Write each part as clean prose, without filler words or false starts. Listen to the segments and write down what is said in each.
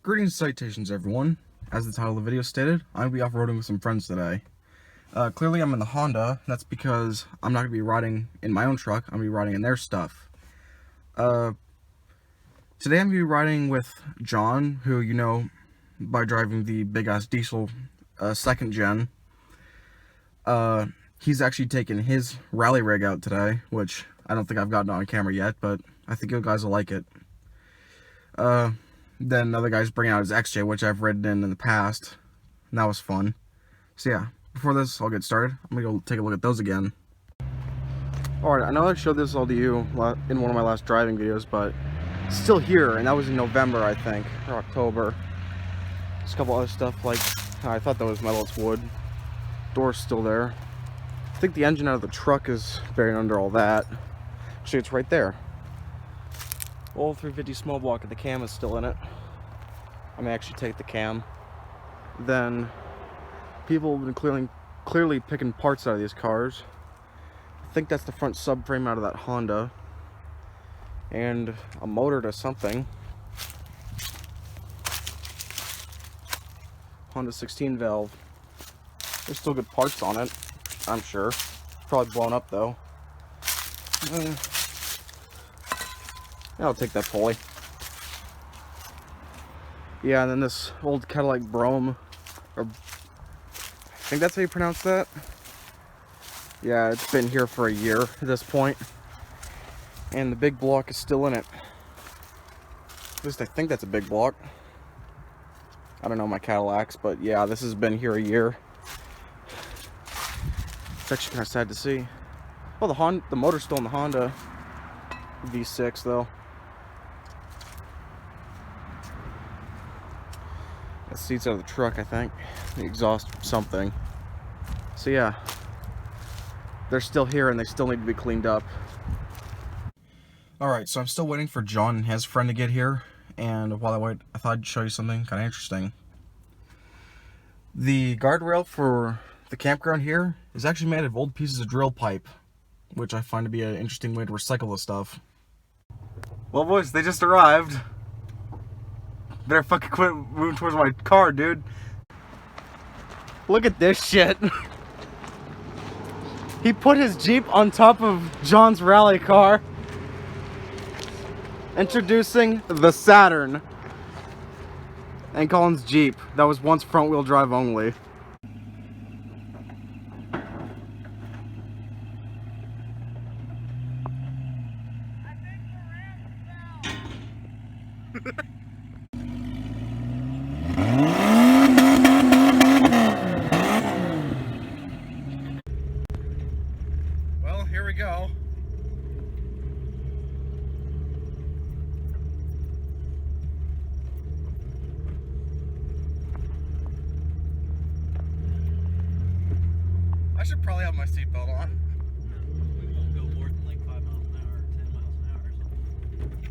Greetings, citations, everyone. As the title of the video stated, I'm going to be off-roading with some friends today. Clearly I'm in the Honda. That's because I'm not going to be riding in my own truck. I'm going to be riding in their stuff. Today I'm going to be riding with John, who you know by driving the big-ass diesel second gen. He's actually taken his rally rig out today, which I don't think I've gotten on camera yet, but I think you guys will like it. Then other guys bring out his XJ, which I've ridden in the past, and that was fun. So yeah, before this I'll get started, I'm gonna go take a look at those again. Alright, I know I showed this all to you in one of my last driving videos, but it's still here, and that was in November, I think, or October. There's a couple other stuff, like, I thought that was metal, it's wood. Door's still there. I think the engine out of the truck is buried under all that. Actually, it's right there. Old 350 small block, and the cam is still in it. I may actually take the cam. Then people have been clearly picking parts out of these cars. I think that's the front subframe out of that Honda, and a motor to something. Honda 16 valve. There's still good parts on it, I'm sure. Probably blown up though. I'll take that pulley. Yeah, and then this old Cadillac Brome, or I think that's how you pronounce that. Yeah, it's been here for a year at this point, and the big block is still in it. At least I think that's a big block. I don't know my Cadillacs, but yeah, this has been here a year. It's actually kind of sad to see. Well, the motor's still in the Honda V6 though. The seats out of the truck, I think. The exhaust, something. So yeah, they're still here and they still need to be cleaned up. Alright, so I'm still waiting for John and his friend to get here, and while I wait, I thought I'd show you something kind of interesting. The guardrail for the campground here is actually made of old pieces of drill pipe, which I find to be an interesting way to recycle the stuff. Well, boys, they just arrived. Better fucking quit moving towards my car, dude. Look at this shit. He put his Jeep on top of John's rally car. Introducing the Saturn. And Colin's Jeep. That was once front wheel drive only. Well, here we go. I should probably have my seatbelt on. We won't go more than like 5 miles an hour, 10 miles an hour or something.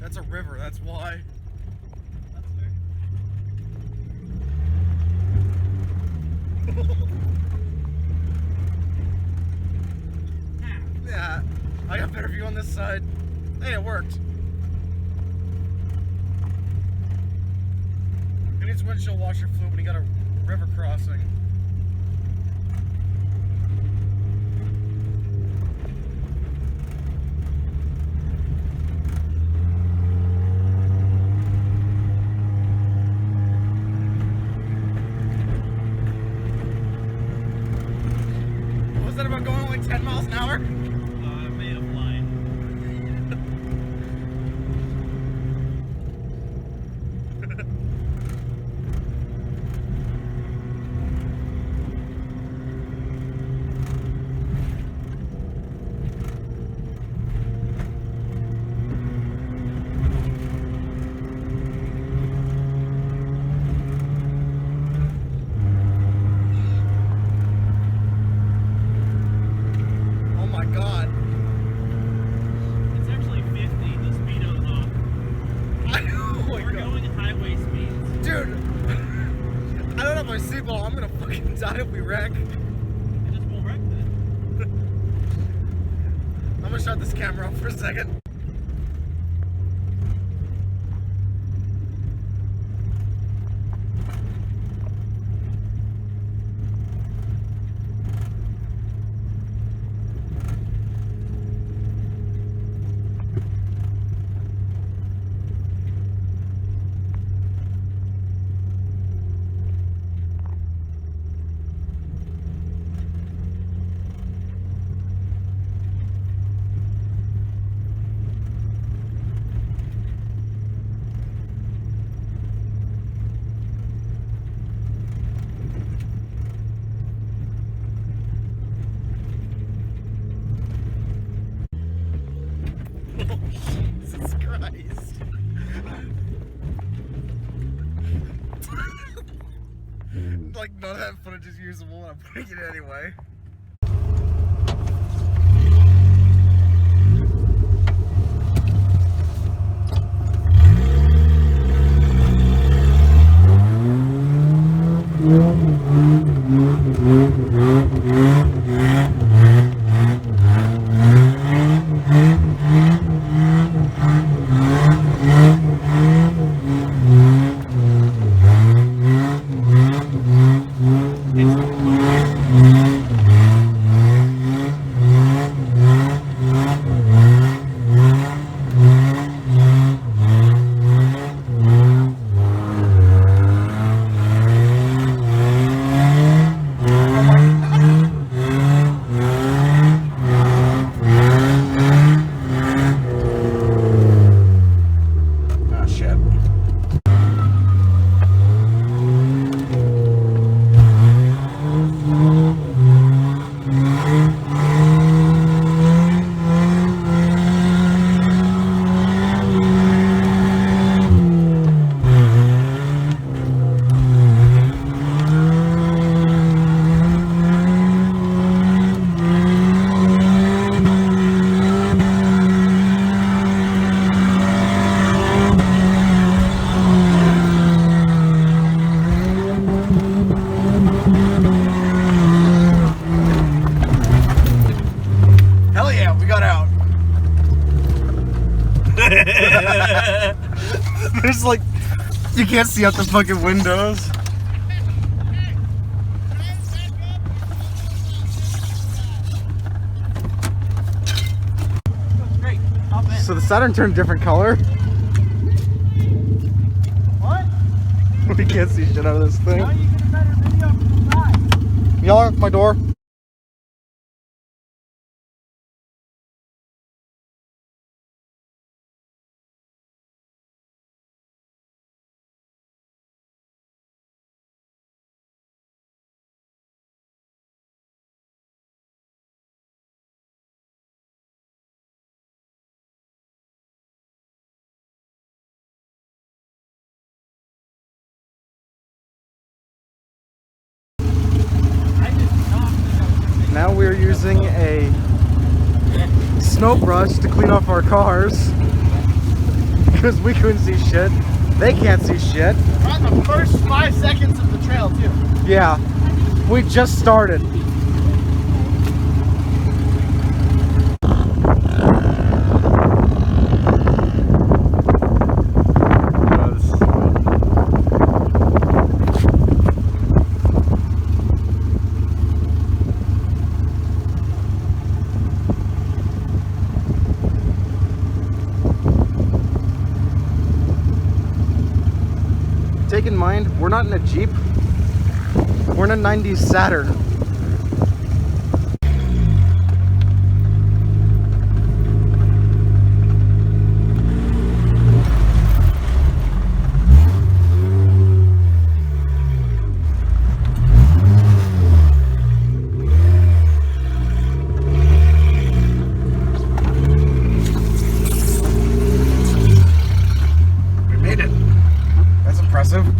That's a river, that's why. That's fair. Yeah, I got a better view on this side. Hey, it worked. He needs windshield washer fluid when he got a river crossing. hour? I may have lied. Oh my god. It's actually 50, the speed of the Oh my We're god. going at highway speeds. Dude, I don't have my seatbelt. I'm gonna fucking die if we wreck. It just won't wreck then. I'm gonna shut this camera off for a second. Jesus Christ. Like, none of that footage is usable, and I'm putting it anyway. Ah, shit. Hell yeah, we got out. There's like, you can't see out the fucking windows. Great. Hop in. So the Saturn turned a different color. What? We can't see shit out of this thing. Now you get a better video from the side. Y'all lock my door. Now we're using a snow brush to clean off our cars because we couldn't see shit. They can't see shit. We're on the first 5 seconds of the trail, too. Yeah, we just started. Take in mind, we're not in a Jeep. We're in a 90s Saturn. impressive.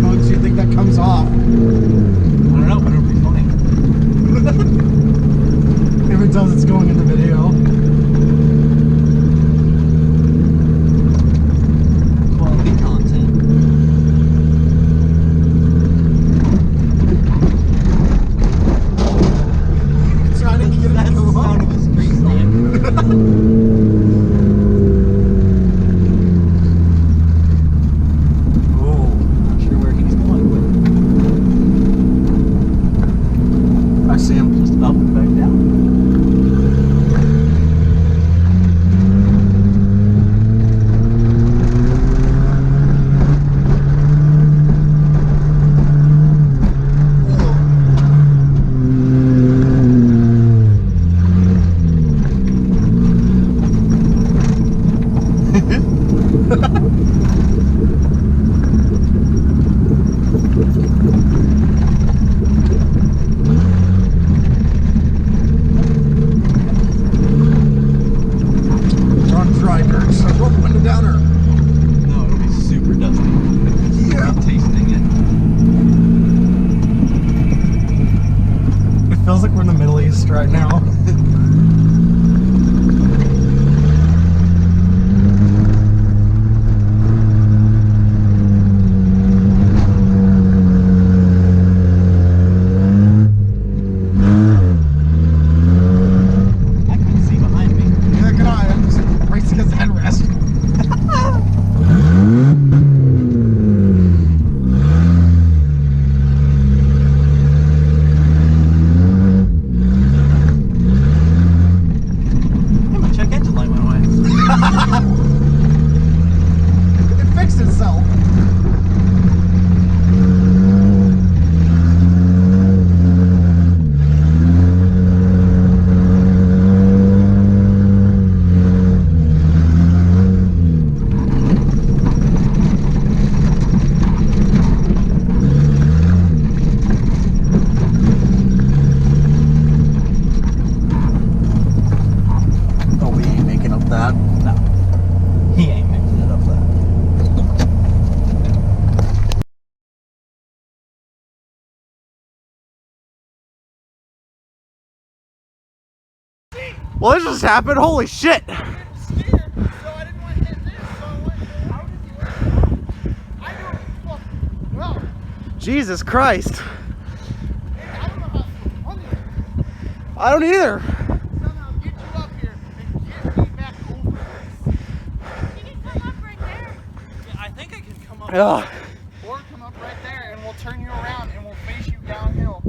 How much do you think that comes off? I don't know, but it'll be funny. If it does, it's going in the video. Quality content. Trying to get it That's to the go sound up. of a street sign. Not sure where he's going, but I see him. just up and back down. On dry dirt, so roll the window down or. No, it'll be super dusty. Yeah. You'll be tasting it. It feels like we're in the Middle East right now. I couldn't see behind me. Neither can I. I'm just racing his headrest. Hey, my check engine light went away. It fixed itself. Oh, we ain't making up that. No. He ain't mixing it up that. Well, this just happened. Holy shit! Jesus Christ! I don't either. I think I can come up. Ugh. Or come up right there and we'll turn you around and we'll face you downhill.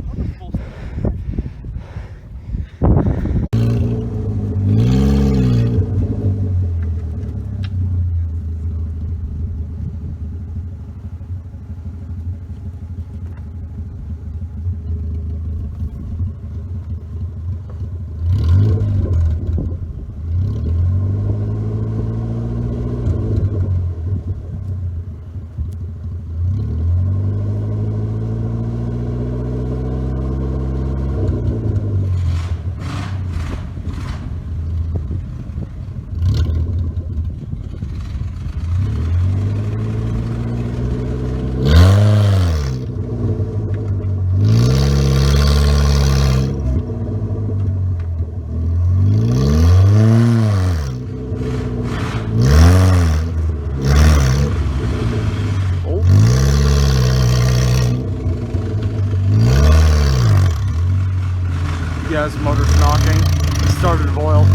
Yeah, his motor's knocking. It started to boil.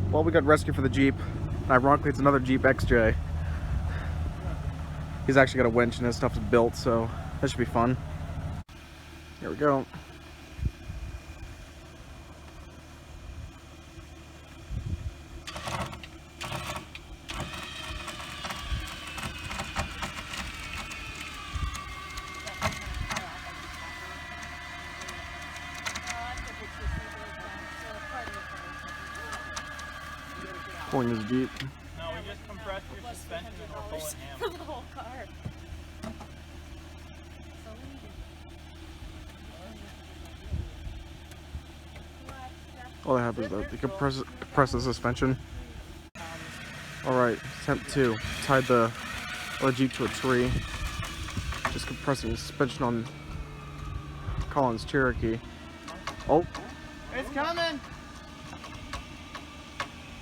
Well, we got rescued for the Jeep. And ironically, it's another Jeep XJ. He's actually got a winch and his stuff's built, so that should be fun. Here we go. pulling this Jeep. No, we just compressed your suspension and we're pulling him. For the whole car. All that happens is that they compress the suspension. Alright, attempt 2. Tied the other Jeep to a tree. Just compressing the suspension on Colin's Cherokee. Oh, It's coming.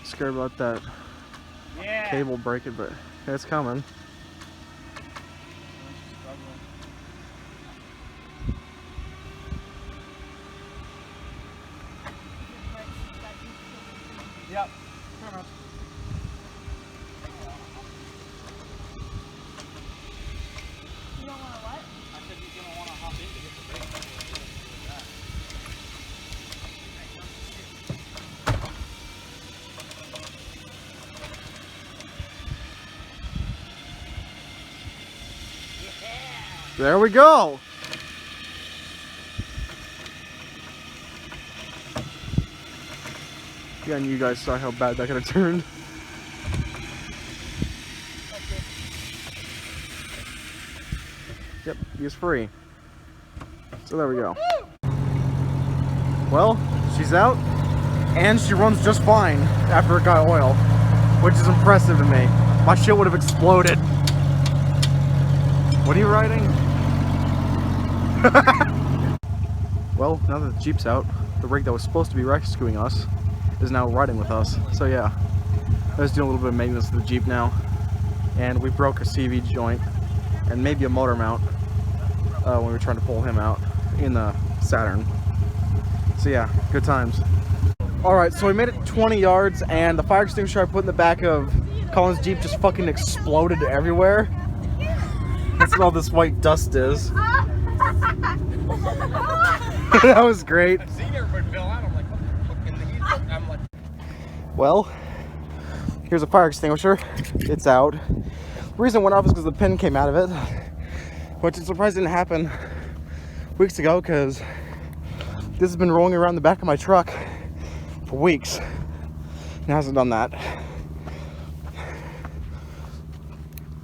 scared about that Yeah. cable breaking, but it's coming. Yep. You don't want to what? I said he's gonna want to hop in to get the brake. There we go! Yeah, and you guys saw how bad that could have turned. Yep, he is free. So there we go. Well, she's out, and she runs just fine after it got oil, which is impressive to me. My shit would have exploded. What are you riding? Well, now that the Jeep's out, the rig that was supposed to be rescuing us is now riding with us. So yeah, let's do a little bit of maintenance to the Jeep now. And we broke a CV joint and maybe a motor mount when we were trying to pull him out in the Saturn. So yeah, good times. Alright, so we made it 20 yards and the fire extinguisher I put in the back of Colin's Jeep just fucking exploded everywhere. That's what all this white dust is. That was great. I've seen everybody fill out. I'm like, what the fuck in the heat? I'm like, Well, here's a fire extinguisher. It's out. The reason it went off is because the pin came out of it, which I'm surprised didn't happen weeks ago because this has been rolling around the back of my truck for weeks. It hasn't done that.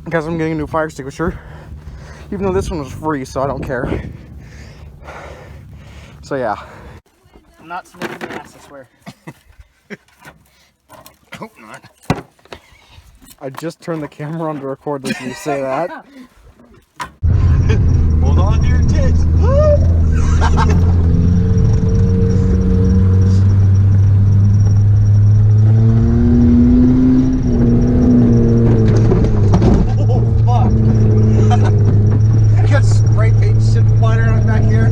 Guess I'm getting a new fire extinguisher, even though this one was free, so I don't care. So yeah. I'm not smoking the ass, I swear. Hope not. I just turned the camera on to record this and you say that. Hold on to your tits. Oh, fuck. I got spray paint shit flying around back here.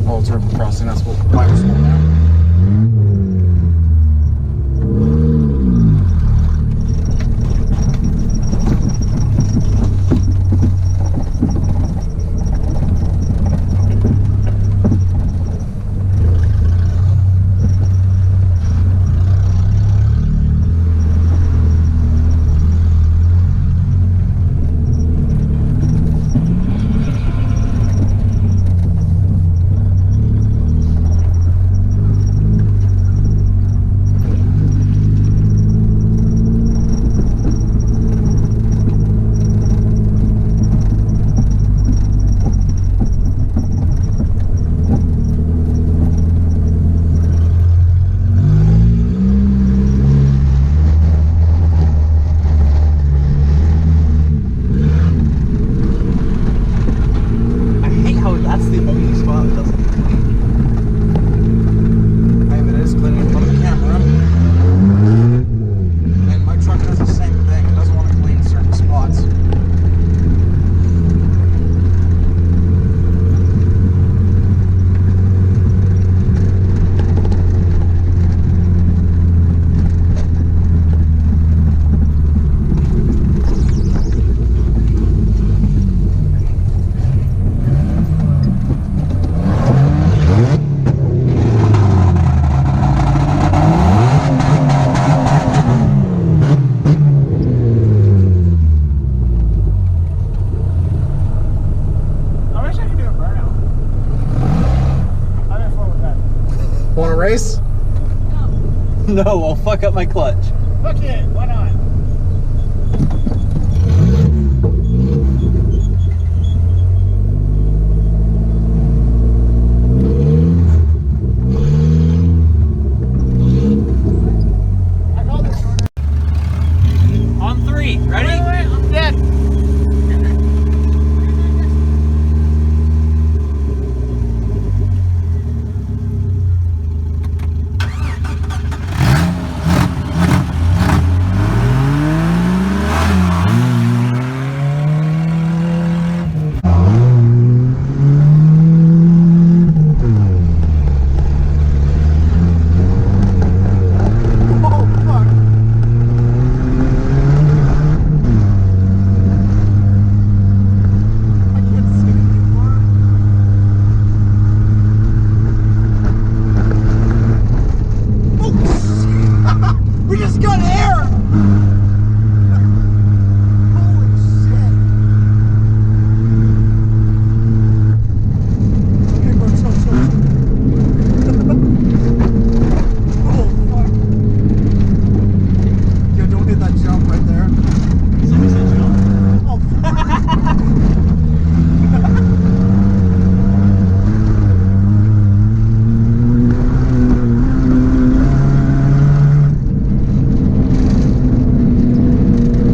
Alternative crossing, that's what No, I'll fuck up my clutch. Fuck it, why not? I called it shorter. On 3, ready? Wait, I'm dead. We just got air! Holy shit! Okay, bro, chill. Oh, fuck. Yo, don't hit that jump right there. Somebody said jump. Oh, fuck.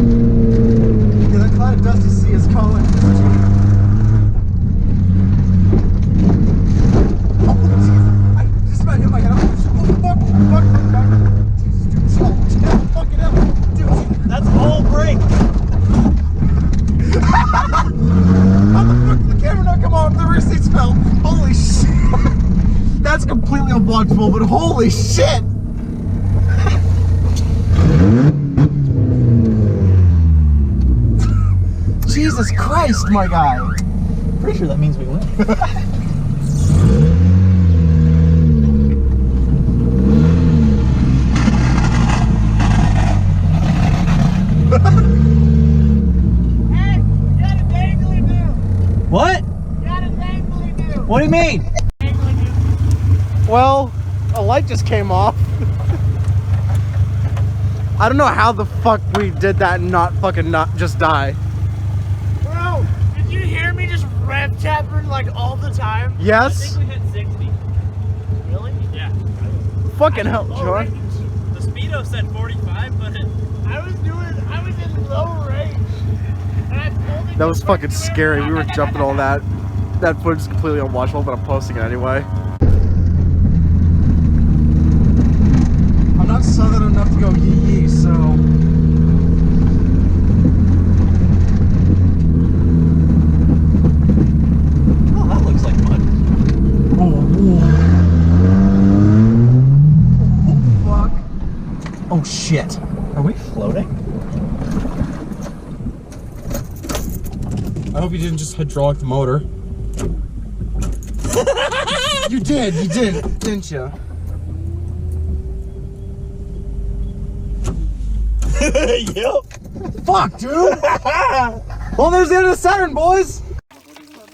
Yeah, that cloud of dusty sea is calling. Oh, jeez. I just about hit my head. Oh, fuck. Jesus, dude, chill. Fuck it up. Dude, That's all brake. how the fuck did the camera not come on? The rear seats fell. Holy shit. That's completely unwatchable, but holy shit. Jesus Christ, my guy. Pretty sure that means we win. Hey, you got a dangly do. What? You got a dangly do. What do you mean? Dangly do. Well, a light just came off. I don't know how the fuck we did that and not just die. Bro, did you hear me just rev tapping like all the time? Yes? we hit 60. Really? Yeah. Fucking hell, Low John. range. The speedo said 45, but I was in low range. And I pulled it That was just fucking like- scary. We were jumping all that. That footage is completely unwatchable, but I'm posting it anyway. I'm not southern enough to go yee, so. oh, that looks like mud. Fuck. Oh shit. Are we floating? I hope you didn't just hydraulic the motor. You did, didn't you? Yep. Fuck, dude. Well, there's the end of the Saturn, boys.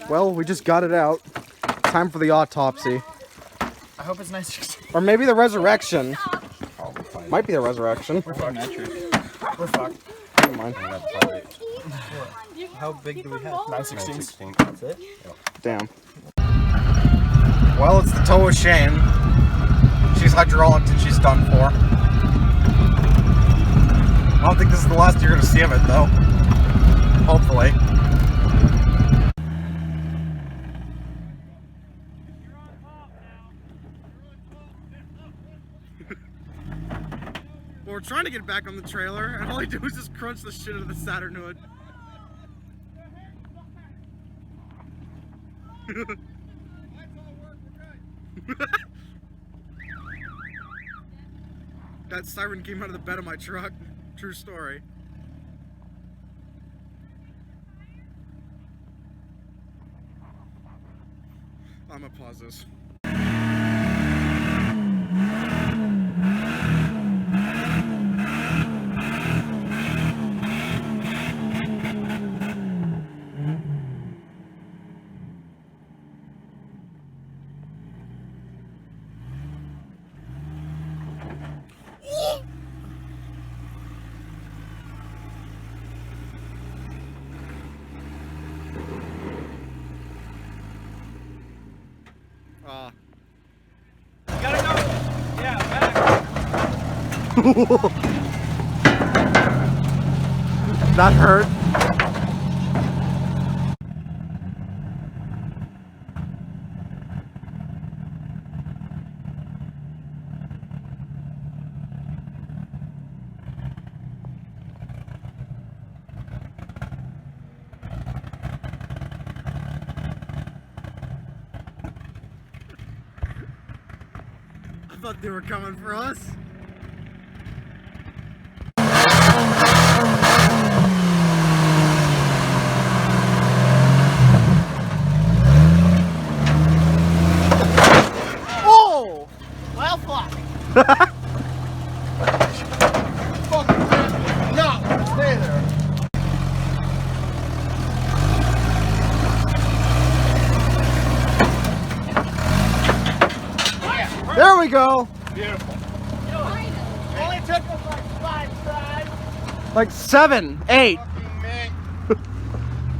Well, we just got it out. Time for the autopsy. I hope it's nice. Or maybe the resurrection. Might be the resurrection. We're fucked. We're fucked. Never mind. How big do we have? 9/16. That's it? Damn. Well, it's the toe of shame. She's hydraulic and she's done for. I don't think this is the last you're gonna see of it, though. Hopefully. Well, we're trying to get back on the trailer, and all I do is just crunch the shit out of the Saturn hood. That siren came out of the bed of my truck. True story. I'm gonna pause this. That hurt. I thought they were coming for us. Oh! Well, fuck. Fucking no, stay there. There we go. Beautiful. Only took us like 5 tries. Like 7, 8. Fucking man.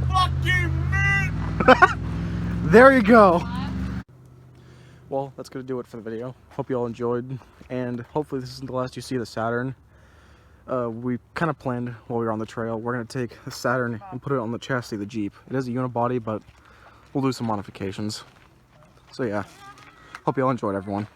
Fucking man. There you go. Well, that's gonna do it for the video. Hope you all enjoyed, and hopefully this isn't the last you see of the Saturn. We kind of planned while we were on the trail, we're gonna take the Saturn and put it on the chassis of the Jeep. It is a unibody, but we'll do some modifications. So yeah, hope you all enjoyed, everyone.